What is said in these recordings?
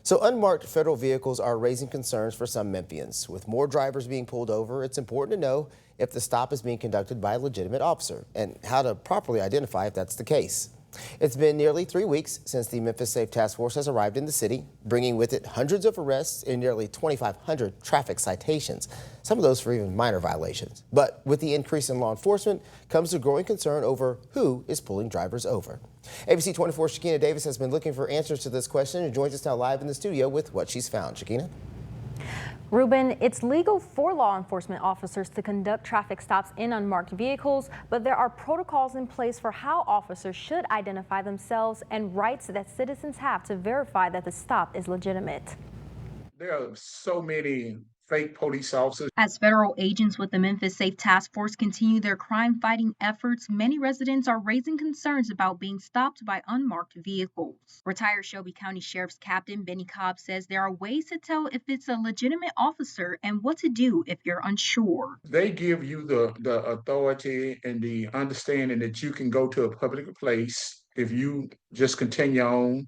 So unmarked federal vehicles are raising concerns for some Memphians. With more drivers being pulled over, it's important to know if the stop is being conducted by a legitimate officer and how to properly identify if that's the case. It's been nearly 3 weeks since the Memphis Safe Task Force has arrived in the city, bringing with it hundreds of arrests and nearly 2,500 traffic citations, some of those for even minor violations. But with the increase in law enforcement comes a growing concern over who is pulling drivers over. ABC 24's Shakina Davis has been looking for answers to this question and joins us now live in the studio with what she's found. Shakina? Ruben, it's legal for law enforcement officers to conduct traffic stops in unmarked vehicles, but there are protocols in place for how officers should identify themselves and rights that citizens have to verify that the stop is legitimate. There are so many fake police officers. As federal agents with the Memphis Safe Task Force continue their crime-fighting efforts, many residents are raising concerns about being stopped by unmarked vehicles. Retired Shelby County Sheriff's Captain Benny Cobb says there are ways to tell if it's a legitimate officer and what to do if you're unsure. They give you the authority and the understanding that you can go to a public place if you just continue on,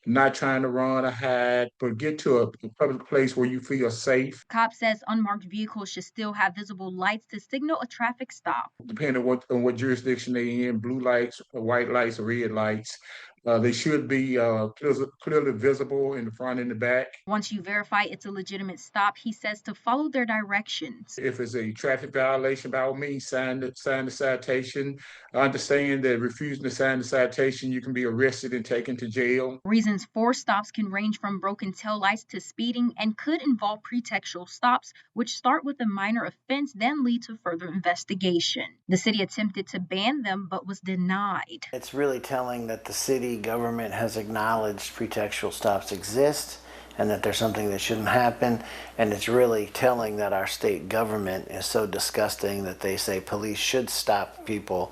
not trying to run or hide, but get to a public place where you feel safe. Cobb says unmarked vehicles should still have visible lights to signal a traffic stop. Depending on what jurisdiction they're in, blue lights, white lights, or red lights. They should be clearly visible in the front and the back. Once you verify it's a legitimate stop, he says to follow their directions. If it's a traffic violation, by all means, sign the citation. Understand that refusing to sign the citation, you can be arrested and taken to jail. Reasons for stops can range from broken taillights to speeding and could involve pretextual stops, which start with a minor offense, then lead to further investigation. The city attempted to ban them, but was denied. It's really telling that the city government has acknowledged pretextual stops exist and that there's something that shouldn't happen, and it's really telling that our state government is so disgusting that they say police should stop people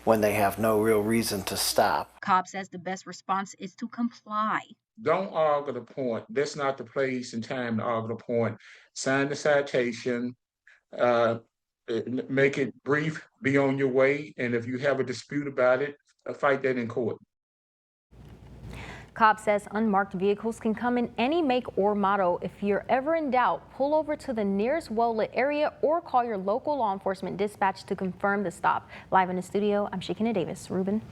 when they have no real reason to stop. Cobb says the best response is to comply. Don't argue the point. That's not the place and time to argue the point. Sign the citation, make it brief, be on your way, and if you have a dispute about it, fight that in court. Cobb says unmarked vehicles can come in any make or model. If you're ever in doubt, pull over to the nearest well-lit area or call your local law enforcement dispatch to confirm the stop. Live in the studio, I'm Shakina Davis. Ruben.